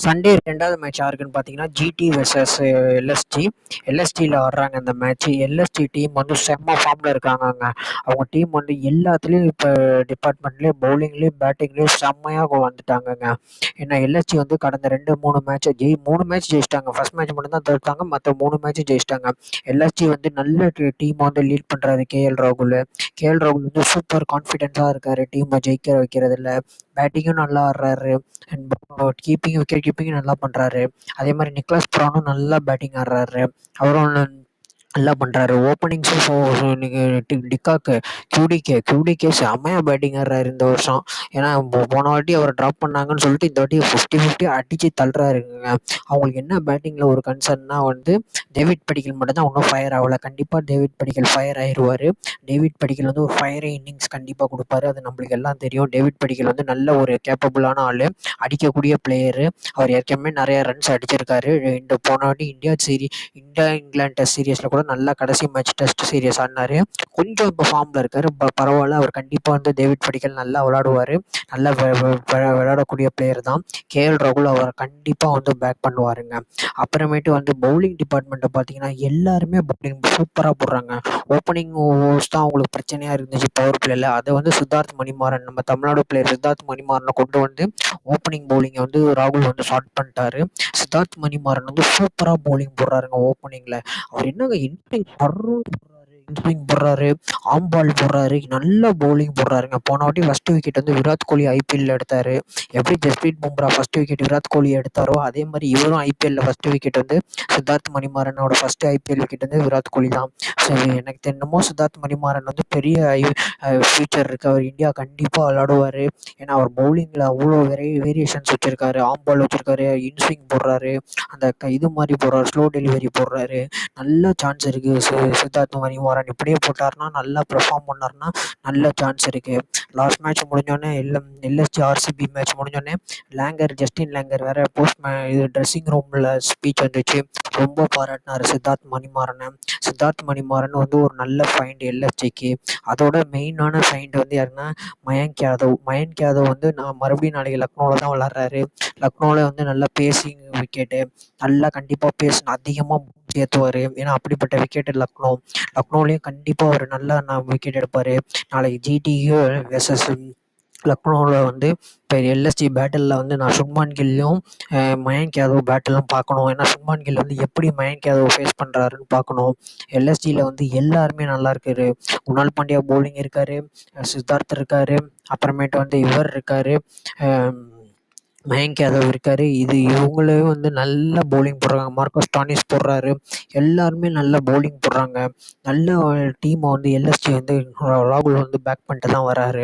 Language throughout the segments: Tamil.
சண்டே 2வது மேட்ச் யாருக்குன்னு பார்த்தீங்கன்னா, ஜிடி வெர்சஸ் எல்எஸ்ஜி. எல்எஸ்ஜியில் ஆடுறாங்க இந்த மேட்ச். எல்எஸ்ஜி டீம் வந்து செம்ம ஃபார்மில் இருக்காங்கங்க. அவங்க டீம் வந்து எல்லாத்துலேயும் இப்போ டிபார்ட்மெண்ட்லேயும் பவுலிங்லேயும் பேட்டிங்லேயும் செம்மையாக வந்துட்டாங்கங்க. ஏன்னா எல்எஸ்ஜி வந்து கடந்த 2-3 மேட்ச் 3 மேட்ச் ஜெயிச்சிட்டாங்க. ஃபர்ஸ்ட் மேட்ச் மட்டும் தான் தோற்றாங்க, மற்ற 3 மேட்ச் ஜெயிச்சிட்டாங்க. எல்எஸ்ஜி வந்து நல்ல டீம் வந்து லீட் பண்ணுறாரு கேஎல் ராகுல். கேஎல் ராகுல் வந்து சூப்பர் கான்ஃபிடென்ட்டாக இருக்காரு டீமை ஜெயிக்க வைக்கிறதுல. பேட்டிங்கும் நல்லா ஆடுறாரு. அண்ட் விக்கெட் கீப்பிங்கும் நல்லா பண்ணுறாரு. அதே மாதிரி நிக்லஸ் புரானும் நல்லா பேட்டிங் ஆடுறாரு. அவரும் நல்லா பண்ணுறாரு. ஓப்பனிங்ஸும் டிக்காக்கு கியூடிகே செம்மையாக பேட்டிங் ஆடுறாரு இந்த வருஷம். ஏன்னா போன வாட்டி அவர் ட்ராப் பண்ணாங்கன்னு சொல்லிட்டு இந்த வாட்டி 50-50 அடித்து தள்ளுறாருங்க. அவங்களுக்கு என்ன பேட்டிங்கில் ஒரு கன்சர்ன்னா வந்து டேவிட் படிக்கல் மட்டும்தான் இன்னும் ஃபயர் ஆகலை. கண்டிப்பாக டேவிட் படிக்கல் ஃபயர் ஆயிடுவார். டேவிட் படிக்கல் வந்து ஒரு ஃபயர் இன்னிங்ஸ் கண்டிப்பாக கொடுப்பாரு. அது நம்மளுக்கு எல்லாம் தெரியும். டேவிட் படிக்கல் வந்து நல்ல ஒரு கேப்பபிளான ஆள், அடிக்கக்கூடிய பிளேயரு. அவர் ஏற்கனவே நிறைய ரன்ஸ் அடிச்சிருக்காரு. இந்த போன வாட்டி இந்தியா இங்கிலாந்து டெஸ்ட் சீரியஸில் கூட நல்லா கடைசி மேட்ச் டெஸ்ட் சீரியஸ் ஆடினாரு. கொஞ்சம் இப்போ ஃபார்மில் இருக்காரு. பரவாயில்ல. அவர் கண்டிப்பாக வந்து டேவிட் படிக்கல் நல்லா விளையாடுவார். நல்லா விளையாடக்கூடிய பிளேயர் தான். கேஎல் ராகுல் அவரை கண்டிப்பாக வந்து பேக் பண்ணுவாருங்க. அப்புறமேட்டு வந்து பவுலிங் டிபார்ட்மெண்ட்டை பார்த்தீங்கன்னா எல்லாருமே பவுலிங் சூப்பராக போடுறாங்க. ஓப்பனிங் ஓவர்ஸ் தான் அவங்களுக்கு பிரச்சனையாக இருந்துச்சு பவர் பிளேயில். அதை வந்து சித்தார்த் மணிமாறன், நம்ம தமிழ்நாடு பிளேயர் சித்தார்த் மணிமாறனை கொண்டு வந்து ஓப்பனிங் பவுலிங்கை வந்து ராகுல் வந்து ஸ்டார்ட் பண்ணிட்டாரு. சித்தார்த் மணிமாறன் வந்து சூப்பராக பவுலிங் போடுறாருங்க ஓப்பனிங்கில். அவர் என்னங்க இன்ஸ்விங் போடுறாரு, ஆம்பால் போடுறாரு, நல்ல பவுலிங் போடுறாருங்க. போன வாட்டி ஃபர்ஸ்ட் விக்கெட் வந்து விராட் கோலி ஐபிஎல்ல எடுத்தாரு. எப்படி ஜஸ்பிரீத் பும்ரா ஃபர்ஸ்ட் விக்கெட் விராட் கோலி எடுத்தாரோ அதே மாதிரி இவரும் ஐபிஎல்ல ஃபர்ஸ்ட் விக்கெட் வந்து சித்தார்த் மணிமாறனோட ஃபர்ஸ்ட் ஐபிஎல் விக்கெட் வந்து விராட் கோலி தான். சரி, எனக்கு தெரியுமோ சித்தார்த் மணிமாறன் வந்து பெரிய ஃபியூச்சர் இருக்கு. அவர் இந்தியா கண்டிப்பாக விளையாடுவார். ஏன்னா அவர் பவுலிங்கில் அவ்வளோ வேரியேஷன்ஸ் வச்சிருக்காரு. ஆம்பால் வச்சிருக்காரு, இன்ஸ்விங் போடுறாரு, அந்த இது மாதிரி போடுறாரு, ஸ்லோ டெலிவரி போடுறாரு. நல்ல சான்ஸ் இருக்குது. சித்தார்த் மணிமாறன் இப்படியே போட்டார்னா, நல்லா பெர்ஃபார்ம் பண்ணார்னா நல்ல சான்ஸ் இருக்குது. லாஸ்ட் மேட்ச் முடிஞ்சோடனே எல்எஸ்ஜி ஆர்சிபி மேட்ச் முடிஞ்சோடனே ஜஸ்டின் லேங்கர் வேற இது ட்ரெஸ்ஸிங் ரூமில் ஸ்பீச் வந்துச்சு. ரொம்ப பாராட்டினார் சித்தார்த் மணிமாறனை. சித்தார்த் மணிமாறன் வந்து ஒரு நல்ல ஃபைண்ட் எல்எஸ்ஜிக்கு. அதோட மெயினான ஃபைண்ட் வந்து யாருன்னா மயங்க் யாதவ் வந்து நான் மறுபடியும் நாளைக்கு லக்னோவில் தான் விளாட்றாரு. லக்னோவில் வந்து நல்லா பேசிங் விக்கெட்டு, நல்லா கண்டிப்பாக பேசணும், அதிகமாக ஏற்றுவார். ஏன்னா அப்படிப்பட்ட விக்கெட்டு லக்னோலையும் கண்டிப்பாக அவர் நல்லா விக்கெட் எடுப்பார். நாளைக்கு ஜிடியோ வெர்சஸ் லக்னோவில் வந்து இப்போ எல்எஸ்ஜி பேட்டிலில் வந்து நான் சுப்மான் கில்லும் மயங்க் யாதவ் பேட்டெல்லாம் பார்க்கணும். ஏன்னா சுப்மான் கில் வந்து எப்படி மயங்க் யாதவ் ஃபேஸ் பண்ணுறாருன்னு பார்க்கணும். எல்எஸ்ஜியில் வந்து எல்லாருமே நல்லா இருக்காரு. குணால் பாண்டியா பவுலிங் இருக்கார், சித்தார்த் இருக்கார், அப்புறமேட்டு வந்து இவர் இருக்கார், மயங்க் யாதவ் இருக்கார். இவங்களே வந்து நல்ல பவுலிங் போடுறாங்க. மார்க்கஸ் ஸ்டானிஸ் போடுறாரு. எல்லாருமே நல்ல பவுலிங் போடுறாங்க. நல்ல டீமை வந்து எல்எஸ்ஜி வந்து ராகுல் வந்து பேக் பண்ணிட்டு தான் வராரு.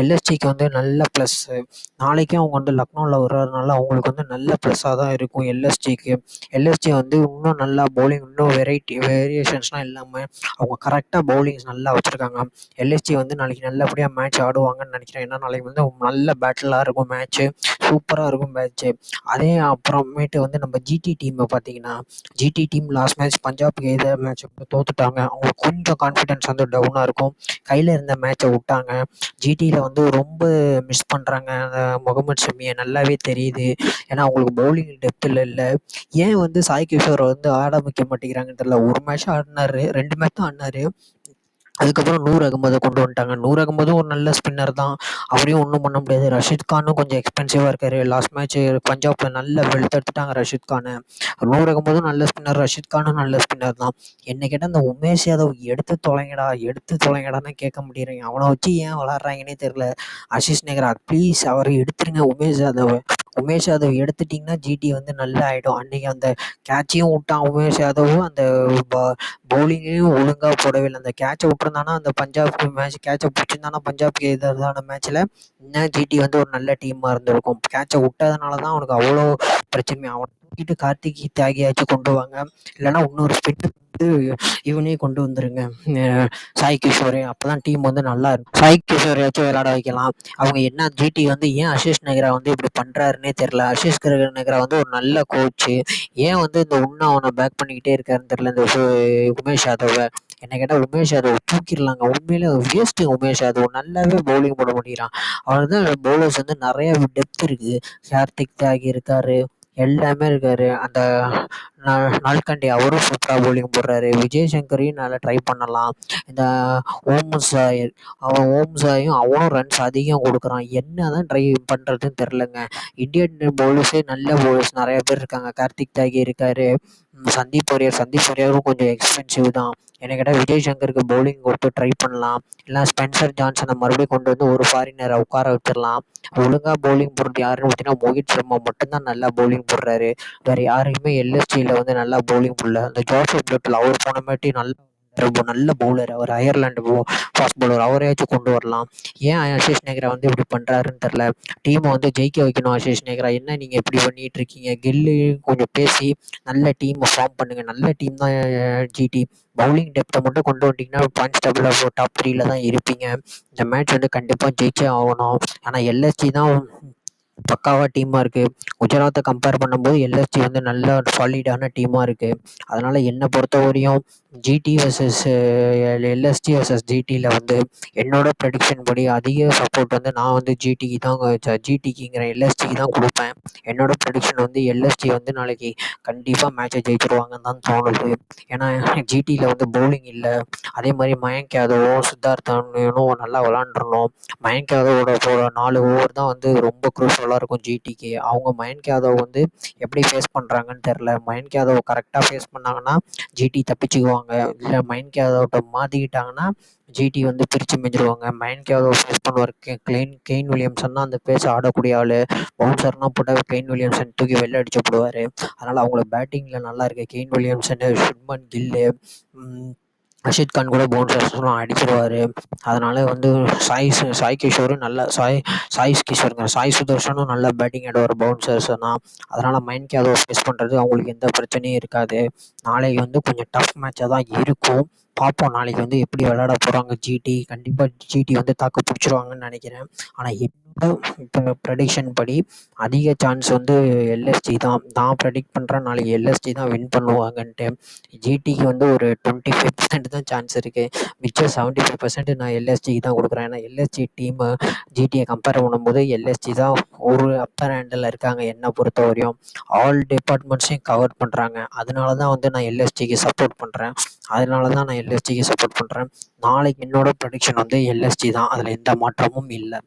எல்எஸ்ஜிக்கு வந்து நல்ல ப்ளஸ்ஸு. நாளைக்கே அவங்க வந்து லக்னோவில் வர்றதுனால அவங்களுக்கு வந்து நல்ல ப்ளஸ்ஸாக தான் இருக்கும் எல்எஸ்ஜிக்கு. எல்எஸ்ஜி வந்து இன்னும் நல்லா பவுலிங், இன்னும் வேரியேஷன்ஸ்லாம் இல்லாமல் அவங்க கரெக்டாக பவுலிங்ஸ் நல்லா வச்சுருக்காங்க. எல்எஸ்ஜி வந்து நாளைக்கு நல்லபடியாக மேட்ச் ஆடுவாங்கன்னு நினைக்கிறேன். ஏன்னா நாளைக்கு வந்து நல்ல பேட்டிலாக இருக்கும் மேட்ச்சு, சூப்பராக இருக்கும் மேட்ச்சு. அதே அப்புறமேட்டு வந்து நம்ம ஜிடி டீமை பார்த்தீங்கன்னா, ஜிடி டீம் லாஸ்ட் மேட்ச் பஞ்சாப்க்கு எதிராக மேட்ச் தோத்துட்டாங்க. அவங்களுக்கு கொஞ்சம் கான்ஃபிடென்ஸ் வந்து டவுனாக இருக்கும். கையில் இருந்த மேட்சை விட்டாங்க. ஜிடியில் வந்து ரொம்ப மிஸ் பண்ணுறாங்க முகமது ஷமியை, நல்லாவே தெரியுது. ஏன்னா அவங்களுக்கு பவுலிங் டெப்த்தில் இல்லை. ஏன் வந்து சாய் கிஷோரை வந்து ஆட வைக்க மாட்டேங்கிறாங்கன்னு தெரியல. ஒரு மேட்ச் ஆடினாரு, 2 மேட்ச் தான் ஆடினாரு. அதுக்கப்புறம் நூர் அகமதை கொண்டு வந்துட்டாங்க. நூர் அகமதும் ஒரு நல்ல ஸ்பின்னர் தான். அவரையும் ஒன்றும் பண்ண முடியாது. ரஷீத் கானும் கொஞ்சம் எக்ஸ்பென்சிவாக இருக்கார். லாஸ்ட் மேட்ச் பஞ்சாபில் நல்ல வெளுத்தெடுத்துட்டாங்க ரஷீத் கானை. நூர் அகமதும் நல்ல ஸ்பின்னர், ரஷீத் கானும் நல்ல ஸ்பின்னர் தான். என்ன கேட்டால் அந்த உமேஷ் யாதவ் எடுத்து தொலைங்கடான்னு கேட்க முடியறீங்க. அவனை வச்சு ஏன் விளாட்றாங்கன்னே தெரில. ஆஷிஷ் நெஹ்ரா ப்ளீஸ் அவரை எடுத்துருங்க. உமேஷ் யாதவ் எடுத்துட்டிங்கன்னா ஜிடி வந்து நல்லா ஆகிடும். அன்றைக்கி அந்த கேட்சையும் விட்டான் உமேஷ் யாதவ். அந்த பவுலிங்கையும் ஒழுங்காக போடவே இல்லை. அந்த கேட்சை விட்டுருந்தானா, அந்த பஞ்சாப்க்கு மேட்ச் கேட்சை பிடிச்சிருந்தானா பஞ்சாப்க்கு எதிரான மேட்ச்சில் இன்னும் ஜிடி வந்து ஒரு நல்ல டீமாக இருந்திருக்கும். கேட்சை விட்டதுனால தான் அவனுக்கு அவ்வளோ பிரச்சனை. அவனை தூக்கிட்டு கார்த்திக் தியாகியாச்சும் கொண்டு வாங்க, இல்லைன்னா இன்னொரு ஸ்பின்னர் வந்து இவனே கொண்டு வந்துருங்க, சாய் கிஷோரே. அப்போ தான் டீம் வந்து நல்லா இருக்கும். சாய் கிஷோரையாச்சும் விளையாட வைக்கலாம். அவங்க என்ன ஜிடி வந்து ஏன் ஆஷிஷ் நெஹ்ரா வந்து இப்படி பண்ணுறாருன்னே தெரில. ஆஷிஷ் நெஹ்ரா வந்து ஒரு நல்ல கோச்சு. ஏன் வந்து இந்த அவனை பேக் பண்ணிக்கிட்டே இருக்காருன்னு தெரில இந்த உமேஷ் யாதவை. என்ன கேட்டால் உமேஷ் யாதவ் தூக்கிடலாங்க. உண்மையிலே வேஸ்ட்டு. உமேஷ் யாதவ் நல்லாவே பவுலிங் போட முடியறான். அவனுக்கு தான் பவுலர்ஸ் வந்து நிறைய டெப்த் இருக்குது. கார்த்திக் தியாகி இருக்காரு, எல்லாமே இருக்காரு. அந்த நால்கண்டி அவரும் சூப்பரா பவுலிங் போடுறாரு. விஜய் சங்கரையும் நல்லா ட்ரை பண்ணலாம். இந்த ஓம் சாய் ஓம் சாயும் அவனும் ரன்ஸ் அதிகம் கொடுக்குறான். என்னதான் ட்ரை பண்ணுறதுன்னு தெரிலங்க. இந்தியன் பவுலர்ஸே நல்ல பவுலர்ஸ் நிறைய பேர் இருக்காங்க. கார்த்திக் தாகி இருக்காரு. சந்தீப் வாரியரும் கொஞ்சம் எக்ஸ்பென்சிவ் தான். என்ன கேட்டால் விஜய் சங்கருக்கு பவுலிங் கொடுத்து ட்ரை பண்ணலாம். இல்லை ஸ்பென்சர் ஜான்சனை மறுபடியும் கொண்டு வந்து ஒரு ஃபாரினரை உட்கார வச்சிடலாம். ஒழுங்காக பவுலிங் போடுறது யாருன்னு பார்த்தீங்கன்னா மோஹித் சர்மா மட்டும்தான் நல்லா பவுலிங் போடுறாரு. வேறு யாருக்குமே எல்எஸ்டியில் வந்து நல்லா பவுலிங் போடல. அந்த ஜோசப் லிட்டில் அவர் போனமாட்டி ரொம்ப நல்ல பவுலர். அவர் அயர்லாண்டு ஃபாஸ்ட் பவுலர். அவரையாச்சும் கொண்டு வரலாம். ஏன் ஆஷிஷ் நேக்ரா வந்து இப்படி பண்ணுறாருன்னு தெரில. டீமை வந்து ஜெயிக்க வைக்கணும். ஆஷிஷ் நேக்ரா என்ன நீங்கள் இப்படி பண்ணிகிட்டு இருக்கீங்க? கில்லு கொஞ்சம் பேசி நல்ல டீமை ஃபார்ம் பண்ணுங்கள். நல்ல டீம் தான் ஜிடி. பவுலிங் டெப்த்தை மட்டும் கொண்டு வந்துட்டிங்கன்னா பாயிண்ட்ஸ் டேபிளில் டாப் 3ல தான் இருப்பீங்க. இந்த மேட்ச் வந்து கண்டிப்பாக ஜெயிச்சே ஆகணும். ஆனால் எல்எஸ்ஜி தான் பக்காவாக டீமாக இருக்குது. குஜராத்தை கம்பேர் பண்ணும்போது எல்எஸ்ஜி வந்து நல்ல சாலிடான டீமாக இருக்குது. அதனால் என்னை பொறுத்தவரையும் ஜிடி வர்சஸ் எல்எஸ்டி வர்சஸ் ஜிடியில் வந்து என்னோட ப்ரெடிக்ஷன் படி அதிக சப்போர்ட் வந்து நான் வந்து ஜிடிக்கு தான் ஜிடிக்குங்கிற எல்எஸ்டிக்கு தான் கொடுப்பேன். என்னோட ப்ரெடிக்ஷன் வந்து எல்எஸ்டி வந்து நாளைக்கு கண்டிப்பாக மேட்சை ஜெயிச்சிருவாங்கன்னு தான் தோணுது. ஏன்னா ஜிடியில் வந்து பவுலிங் இல்லை. அதே மாதிரி மயங்க் யாதவும் சித்தார்த்தனும் நல்லா விளாண்டுறணும். மயங்க் யாதவோட 4 ஓவர் தான் வந்து ரொம்ப குரூஷலாக இருக்கும் ஜிடிக்கு. அவங்க மயங்க் யாதவ் வந்து எப்படி ஃபேஸ் பண்ணுறாங்கன்னு தெரில. மயங்க் யாதவ் கரெக்டாக ஃபேஸ் பண்ணாங்கன்னா ஜிடி தப்பிச்சுக்குவாங்க. இல்லை மயங்க் யாதவ்கிட்ட மாற்றிக்கிட்டாங்கன்னா ஜிடி வந்து பிரித்து மேய்ஞ்சிருவாங்க. மயங்க் யாதவ் ஃபேஸ் பண்ணுவார். கெயின் வில்லியம்சன் தான் அந்த பேச ஆடக்கூடிய ஆள். பவுன்சர்னால் போட்டால் கெயின் வில்லியம்சன் தூக்கி வெளில அடிச்சு போடுவார். அதனால் அவங்கள பேட்டிங்கில் நல்லா இருக்குது. கெயின் வில்லியம்சனு, சுப்மன் கில்லு, ரஷீத் கான் கூட பவுன்சர்ஸ்லாம் அடிச்சிருவார். அதனால் வந்து சாய் கிஷோரும் நல்ல சாய் சுதர்ஷனும் நல்லா பேட்டிங் ஆடுவார் பவுன்சர்ஸ் தான். அதனால் மயங்க் யாதவ் ஃபேஸ் பண்ணுறது அவங்களுக்கு எந்த பிரச்சனையும் இருக்காது. நாளைக்கு வந்து கொஞ்சம் டஃப் மேட்சாக தான் இருக்கும். பார்ப்போம் நாளைக்கு வந்து எப்படி விளையாட போகிறாங்க ஜிடி. கண்டிப்பாக ஜிடி வந்து தாக்கு பிடிச்சிருவாங்கன்னு நினைக்கிறேன். ஆனால் என்னோட இப்போ ப்ரெடிக்ஷன் படி அதிக சான்ஸ் வந்து எல்எஸ்டி தான். நான் ப்ரெடிக்ட் பண்ணுறேன் நாளைக்கு எல்எஸ்டி தான் வின் பண்ணுவாங்கன்ட்டு. ஜிடிக்கு வந்து ஒரு 25% தான் சான்ஸ் இருக்குது. மிச்சம் 75% நான் எல்எஸ்டிக்கு தான் கொடுக்குறேன். ஏன்னா எல்எஸ்டி டீமு ஜிடியை கம்பேர் பண்ணும்போது எல்எஸ்டி தான் ஒரு அப்பர் ஹேண்டில் இருக்காங்க என்னை பொறுத்தவரையும். ஆல் டிபார்ட்மெண்ட்ஸையும் கவர் பண்ணுறாங்க. அதனால தான் வந்து நான் எல்எஸ்டிக்கு சப்போர்ட் பண்ணுறேன். நாளைக்கு என்னோட ப்ரெடிக்ஷன் வந்து எல்எஸ்டி தான். அதில் எந்த மாற்றமும் இல்லை.